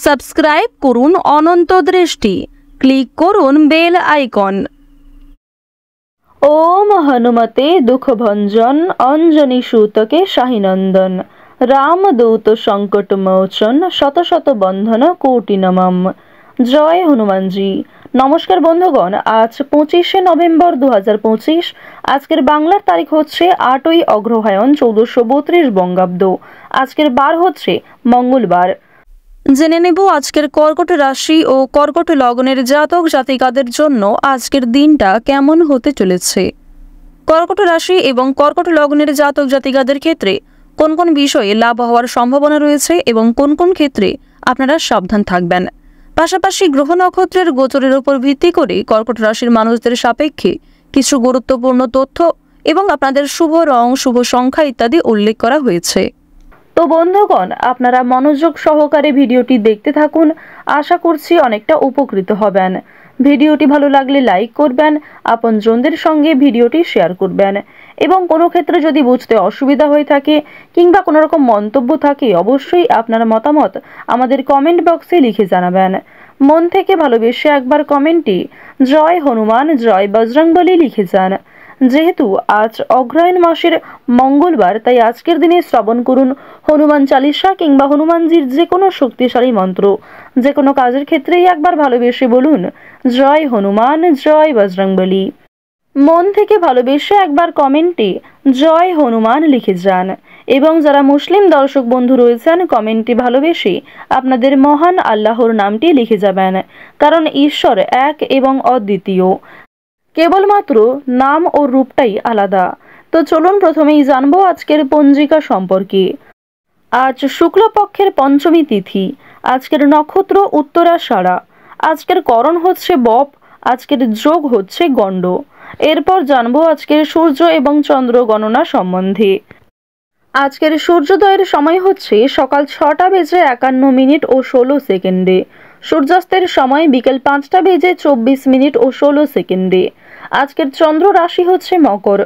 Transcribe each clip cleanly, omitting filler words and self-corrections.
Subscribe করুন অনন্ত দৃষ্টি, click করুন বেল আইকন। ওম হনুমতে দুঃখভঞ্জন অঞ্জনী সূতকে শাহিনন্দন রামদূত সংকট মোচন শত শত বন্ধন কোটি নমঃ। জয় হনুমানজি। নমস্কার বন্ধুগণ, আজ 25শে নভেম্বর 2025। আজকের বাংলার তারিখ হচ্ছে 8ই অগ্রহায়ণ 1432 বঙ্গাব্দ। আজকের বার হচ্ছে মঙ্গলবার। জেনে নেব আজকের কর্কট রাশি ও কর্কট লগ্নের জাতক জাতিকাদের জন্য আজকের দিনটা কেমন হতে চলেছে। কর্কট রাশি এবং কর্কট লগ্নের জাতক জাতিকাদের ক্ষেত্রে কোন কোন বিষয়ে লাভ হওয়ার সম্ভাবনা রয়েছে এবং কোন কোন ক্ষেত্রে আপনারা সাবধান থাকবেন। পাশাপাশি গ্রহ নক্ষত্রের গোচরের উপর ভিত্তি করে কর্কট রাশির মানুষদের সাপেক্ষে কিছু গুরুত্বপূর্ণ তথ্য এবং আপনাদের শুভ রং, শুভ সংখ্যা ইত্যাদি উল্লেখ করা হয়েছে। তো বন্ধুগণ, আপনারা মনোযোগ সহকারে ভিডিওটি দেখতে থাকুন। আশা করছি অনেকটা উপকৃত হবেন। ভিডিওটি ভালো লাগলে লাইক করবেন, আপনজনদের সঙ্গে ভিডিওটি শেয়ার করবেন এবং কোনো ক্ষেত্রে যদি বুঝতে অসুবিধা হয়ে থাকে কিংবা কোনো রকম মন্তব্য থাকে অবশ্যই আপনার মতামত আমাদের কমেন্ট বক্সে লিখে জানাবেন। মন থেকে ভালোবেসে একবার কমেন্টে জয় হনুমান জয় বজরংবলী লিখে যান। যেহেতু আজ অগ্রহায়ণ মাসের মঙ্গলবার, তাই আজকের দিনে শ্রবণ করুন হনুমান চালিসা কিংবা হনুমানজির যে কোনো শক্তিশালী মন্ত্র। যে কোনো কাজের ক্ষেত্রেই একবার ভালোবেসে বলুন জয় হনুমান জয় বজরংবলী। মন থেকে ভালোবেসে একবার কমেন্টে জয় হনুমান লিখে যান এবং যারা মুসলিম দর্শক বন্ধু রয়েছেন কমেন্টে ভালোবেসে আপনাদের মহান আল্লাহর নামটি লিখে যাবেন, কারণ ঈশ্বর এক এবং অদ্বিতীয়, কেবলমাত্র নাম ও রূপটাই আলাদা। তো চলুন প্রথমেই জানবো আজকের পঞ্জিকা সম্পর্কে। আজ শুক্লপক্ষের পঞ্চমী তিথি। আজকের নক্ষত্র উত্তরাষাঢ়া। আজকের করণ হচ্ছে বপ। আজকের যোগ হচ্ছে গণ্ড। এরপর জানবো আজকের সূর্য এবং চন্দ্র গণনা সম্বন্ধে। আজকের সূর্যোদয়ের সময় হচ্ছে সকাল 6টা বেজে 51 মিনিট ও 16 সেকেন্ডে। সূর্যাস্তের সময় বিকেল 5টা বেজে 24 মিনিট ও 16 সেকেন্ডে। আজকের চন্দ্র রাশি হচ্ছে মকর।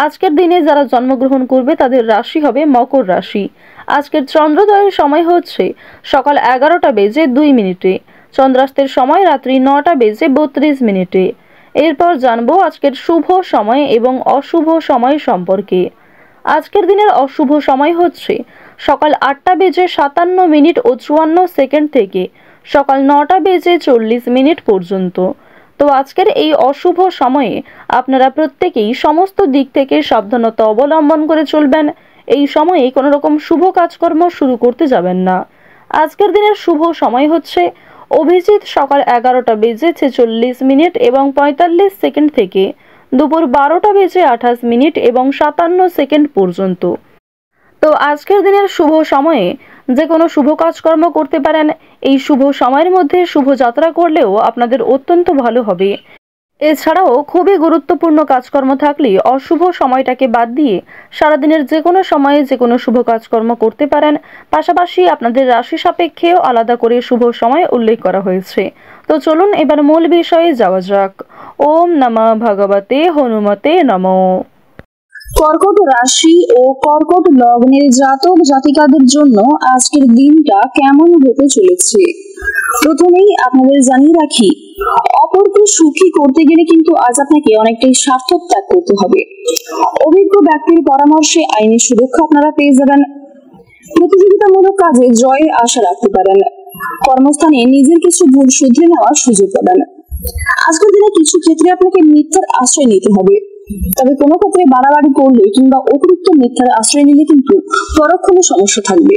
আজকের দিনে যারা জন্মগ্রহণ করবে তাদের রাশি হবে মকর রাশি। আজকের চন্দ্রোদয়ের সময় হচ্ছে সকাল 11টা বেজে 2 মিনিটে। চন্দ্রাস্তের সময় রাত্রি 9টা বেজে 32 মিনিটে। এরপর জানবো আজকের শুভ সময় এবং অশুভ সময় সম্পর্কে। আজকের দিনের অশুভ সময় হচ্ছে সকাল 8টা বেজে 57 মিনিট ও 54 সেকেন্ড থেকে সকাল 9টা বেজে 40 মিনিট পর্যন্ত। তো আজকের এই অশুভ সময়ে আপনারা প্রত্যেকেই সমস্ত দিক থেকে সাবধানতা অবলম্বন করে চলবেন। এই সময়ে কোনো রকম শুভ কাজকর্ম শুরু করতে যাবেন না। আজকের দিনের শুভ সময় হচ্ছে অভিজিৎ সকাল 11টা বেজে 46 মিনিট এবং 45 সেকেন্ড থেকে দুপুর 12টা বেজে 28 মিনিট এবং 57 সেকেন্ড পর্যন্ত। তো আজকের দিনের শুভ সময়ে যে কোনো শুভ কাজকর্ম করতে পারেন। এই শুভ সময়ের মধ্যে শুভ যাত্রা করলেও আপনাদের অত্যন্ত ভালো হবে। এছাড়াও খুবই গুরুত্বপূর্ণ কাজকর্ম থাকলে অশুভ সময়টাকে বাদ দিয়ে সারাদিনের যে কোনো সময়ে যে কোনো শুভ কাজকর্ম করতে পারেন। পাশাপাশি আপনাদের রাশি সাপেক্ষেও আলাদা করে শুভ সময় উল্লেখ করা হয়েছে। তো চলুন এবার মূল বিষয়ে যাওয়া যাক। ওম নমঃ ভগবতে হনুমতে নমঃ। কর্কট রাশি ও কর্কট লগ্নের জাতক জাতিকাদের জন্য আজকের দিনটা কেমন হতে চলেছে। প্রথমেই আপনাদের জানিয়ে রাখি, অপরকে সুখী করতে গেলে কিন্তু আজ আপনাকে অনেকটাই স্বার্থ ত্যাগ করতে হবে। অভিজ্ঞ ব্যক্তির পরামর্শে আইনি সুরক্ষা আপনারা পেয়ে যাবেন। প্রতিযোগিতামূলক কাজে জয়ের আশা রাখতে পারেন। কর্মস্থানে নিজের কিছু ভুল শুধরে নেওয়ার সুযোগ পাবেন। আজকের দিনে কিছু ক্ষেত্রে আপনাকে মিথ্যার আশ্রয় নিতে হবে, তবে কোনো ক্ষেত্রে বাড়াবাড়ি করলে কিংবা অতিরিক্ত মিথ্যার আশ্রয় নিলে কিন্তু পরক্ষণে সমস্যা থাকবে।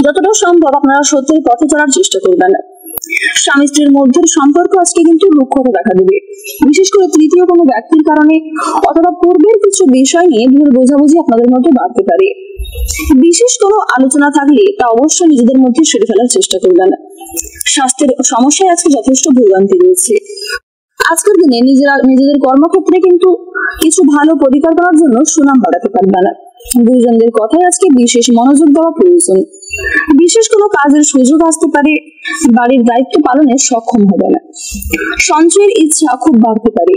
যতটা সম্ভব আপনারা সত্যের পথে চলার চেষ্টা করবেন। স্বামী স্ত্রীর মধ্যে সম্পর্ক আজকে কিন্তু রুক্ষতা দেখা দেবে, বিশেষ করে তৃতীয় কোনো ব্যক্তির কারণে অথবা পূর্বের কিছু বিষয় নিয়ে ভুল বোঝাবুঝি আপনাদের মধ্যে বাড়তে পারে। বিশেষ কোনো আলোচনা থাকলে তা অবশ্যই নিজেদের মধ্যে সেরে ফেলার চেষ্টা করবেন। স্বাস্থ্যের সমস্যায় আজকে যথেষ্ট ভোগান্তি রয়েছে। আজকের দিনে নিজেদের কর্মক্ষেত্রে কিন্তু কিছু ভালো পরিকল্পনার জন্য সুনাম বাড়াতে পারবেন। গুরুজনদের কথায় আজকে বিশেষ মনোযোগ দেওয়া প্রয়োজন। বিশেষ কোনো কাজের সুযোগ আসতে পারে, বাড়ির দায়িত্ব পালনে সক্ষম হবেন। সঞ্চয়ের ইচ্ছা খুব বাড়তে পারে।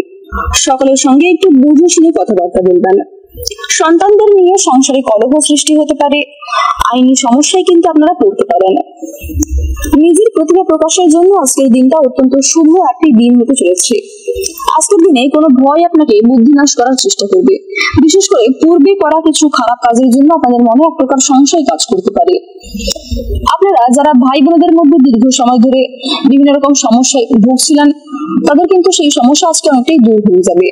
সকলের সঙ্গে একটু বুঝে শুনে কথাবার্তা বলবেন। সন্তানদের নিয়ে সংসারে কলহ সৃষ্টি হতে পারে। আইনি সমস্যায় কিন্তু আপনারা পড়তে পারেন। প্রতিভা প্রকাশের জন্য আজকের দিনটা অত্যন্ত শুভ একটি দিন হতে চলেছে। আজকের দিনে কোনো ভয় আপনাকে বুদ্ধিনাশ করার চেষ্টা করবে। বিশেষ করে পূর্বে করা কিছু খারাপ কাজের জন্য আপনাদের মনে এক প্রকার সংশয় কাজ করতে পারে। আপনারা যারা ভাই বোনদের মধ্যে দীর্ঘ সময় ধরে বিভিন্ন রকম সমস্যায় ভুগছিলেন, তাদের কিন্তু সেই সমস্যা আজকে অনেকটাই দূর হয়ে যাবে।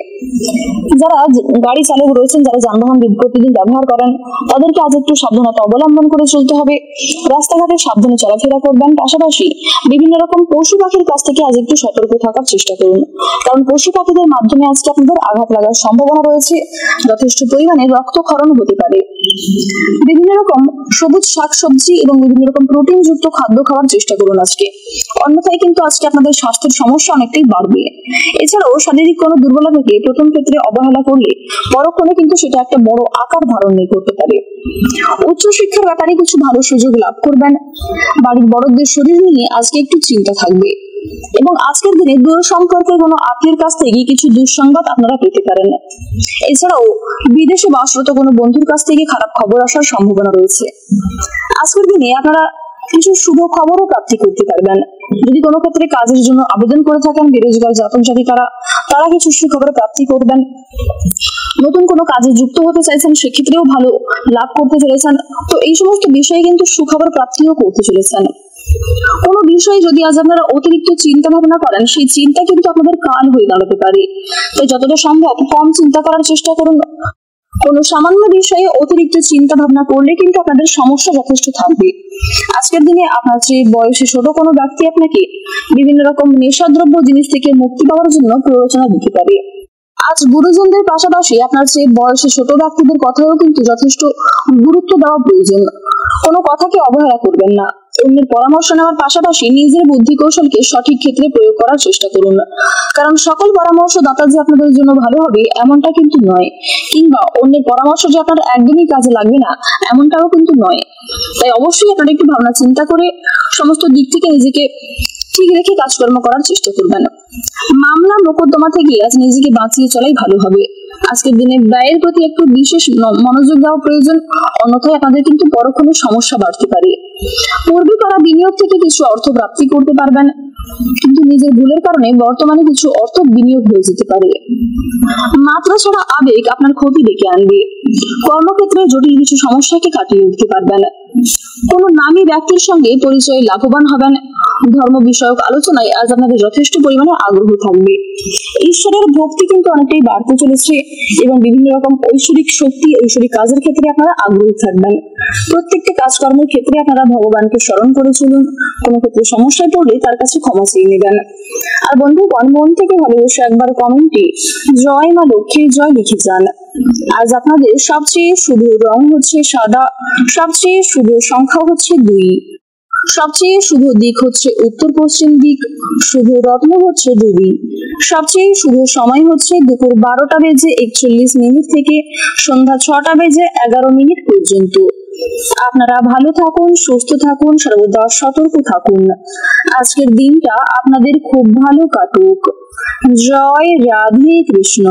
যারা গাড়ি চালক রয়েছেন, যারা যানবাহন প্রতিদিন ব্যবহার করেন, তাদেরকে আজ একটু সাবধানতা অবলম্বন করে চলতে হবে। রাস্তাঘাটে সাবধানে চলাফেরা করবেন। পাশাপাশি বিভিন্ন রকম পশু পাখির কাছ থেকে আজ একটু সতর্ক থাকার চেষ্টা করুন, কারণ পশু পাখিদের মাধ্যমে আজকে আপনাদের আঘাত লাগার সম্ভাবনা রয়েছে। যথেষ্ট পরিমাণে রক্তক্ষরণ হতে পারে। বিভিন্ন রকম সবুজ শাকসবজি এবং বিভিন্ন রকম প্রোটিন যুক্ত খাদ্য খাওয়ার চেষ্টা করুন আজকে, অন্যথায় কিন্তু আজকে আপনাদের স্বাস্থ্যের সমস্যা অনেকটাই বাড়বে। এছাড়াও শারীরিক কোনো দুর্বলতা থেকে প্রথম ক্ষেত্রে অবহেলা করলে পরক্ষণে কিন্তু সেটা একটা বড় আকার ধারণ করতে পারে। উচ্চশিক্ষার ব্যাপারে কিছু ভালো সুযোগ লাভ করবেন। বাড়ির বড়দের শরীর নিয়ে আজকে একটু চিন্তা থাকবে এবং আজকের দিনে দূর সম্পর্কের কোনো আত্মীয়ের কাছ থেকে কিছু দুঃসংবাদ আপনারা পেতে পারেন। এছাড়াও বিদেশে বাসরত কোনো বন্ধুর কাছ থেকে খারাপ খবর আসার সম্ভাবনা রয়েছে। আজকের দিনে আপনারা কিছু শুভ খবরও প্রাপ্তি করতে পারবেন। যদি কোনো ক্ষেত্রে কাজের জন্য আবেদন করে থাকেন, বেরোজগার জাতক জাতিকারা, তারা কিছু সুখবর প্রাপ্তি করবেন। নতুন কোনো কাজে যুক্ত হতে চাইছেন, সেক্ষেত্রেও ভালো লাভ করতে চলেছেন। তো এই সমস্ত বিষয়ে কিন্তু সুখবর প্রাপ্তিও করতে চলেছেন। কোনো বিষয়ে যদি আজ আপনারা অতিরিক্ত চিন্তা ভাবনা করেন, সেই চিন্তা কিন্তু আপনাদের কাল হয়ে দাঁড়াতে পারে। তাই যতটা সম্ভব কম চিন্তা করার চেষ্টা করুন। কোনো সামান্য বিষয়ে অতিরিক্ত চিন্তা ভাবনা করলে কিন্তু আপনাদের সমস্যা যথেষ্ট থাকবে। আজকের দিনে আপনার চেয়ে বয়সে ছোট কোনো ব্যক্তি আপনাকে বিভিন্ন রকম নেশাদ্রব্য জিনিস থেকে মুক্তি পাওয়ার জন্য প্ররোচনা দিতে পারে। আজ গুরুজনদের পাশাপাশি আপনার চেয়ে বয়সে ছোট ব্যক্তিদের কথাও কিন্তু যথেষ্ট গুরুত্ব দেওয়া প্রয়োজন। কোনো কথাকে অবহেলা করবেন না। অন্যের পরামর্শ নেওয়ার পাশাপাশি নিজের বুদ্ধি কৌশলকে সঠিক ক্ষেত্রে প্রয়োগ করার চেষ্টা করুন, কারণ সকল পরামর্শদাতা যে আপনাদের জন্য ভালো হবে এমনটা কিন্তু নয়, কিংবা অন্যের পরামর্শ যে আপনার একদমই কাজে লাগবে না এমনটাও কিন্তু নয়। তাই অবশ্যই আপনারা একটু ভাবনা চিন্তা করে সমস্ত দিক থেকে নিজেকে ঠিক রেখে কাজকর্ম করার চেষ্টা করবেন। মামলা মোকদ্দমা থেকে আজ নিজেকে বাঁচিয়ে চলাই ভালো হবে। আজকের দিনে ব্যয়ের প্রতি একটু বিশেষ মনোযোগ দেওয়া প্রয়োজন, অন্যথায় আপনাদের কিন্তু পরক্ষণে সমস্যা বাড়তে পারে। পূর্বে করা বিনিয়োগ থেকে কিছু অর্থ প্রাপ্তি করতে পারবেন, কিন্তু নিজের ভুলের কারণে বর্তমানে কিছু অর্থ বিনিয়োগ হয়ে যেতে পারে। মাত্রা ছাড়া আবেগ আপনার ক্ষতি ডেকে আনবে। কর্মক্ষেত্রে জটিল কিছু সমস্যাকে কাটিয়ে উঠতে পারবেন। কোনো নামী ব্যক্তির সঙ্গে পরিচয়ে লাভবান হবেন। ধর্ম বিষয়ক আলোচনায় আজ আপনাদের যথেষ্ট পরিমাণে আগ্রহ থাকবে। ঈশ্বরের ভক্তি কিন্তু অনেকটাই বাড়তে চলেছে এবং বিভিন্ন রকম ঐশ্বরিক শক্তি, ঐশ্বরিক কাজের ক্ষেত্রে আপনারা আগ্রহী থাকবেন। প্রত্যেকটা কাজকর্মের ক্ষেত্রে আপনারা ভগবানকে স্মরণ করে চলুন। কোনো ক্ষেত্রে সমস্যায় পড়লে তার কাছে ক্ষমা চেয়ে নেবেন। আর বন্ধুগণ, মন থেকে ভালোবেসে একবার কমেন্টে জয় মা লক্ষ্মীর জয় লিখে যান। আজ আপনাদের সবচেয়ে শুভ রং হচ্ছে সাদা, সবচেয়ে শুভ সংখ্যা হচ্ছে 2, সবচেয়ে শুভ দিক হচ্ছে উত্তর পশ্চিম দিক, শুভ রত্ন হচ্ছে রুবি, সবচেয়ে শুভ সময় হচ্ছে দুপুর 12:41 থেকে সন্ধ্যা 6:11 পর্যন্ত। আপনারা ভালো থাকুন, সুস্থ থাকুন, সর্বদা সতর্ক থাকুন। আজকের দিনটা আপনাদের খুব ভালো কাটুক। জয় রাধে কৃষ্ণ।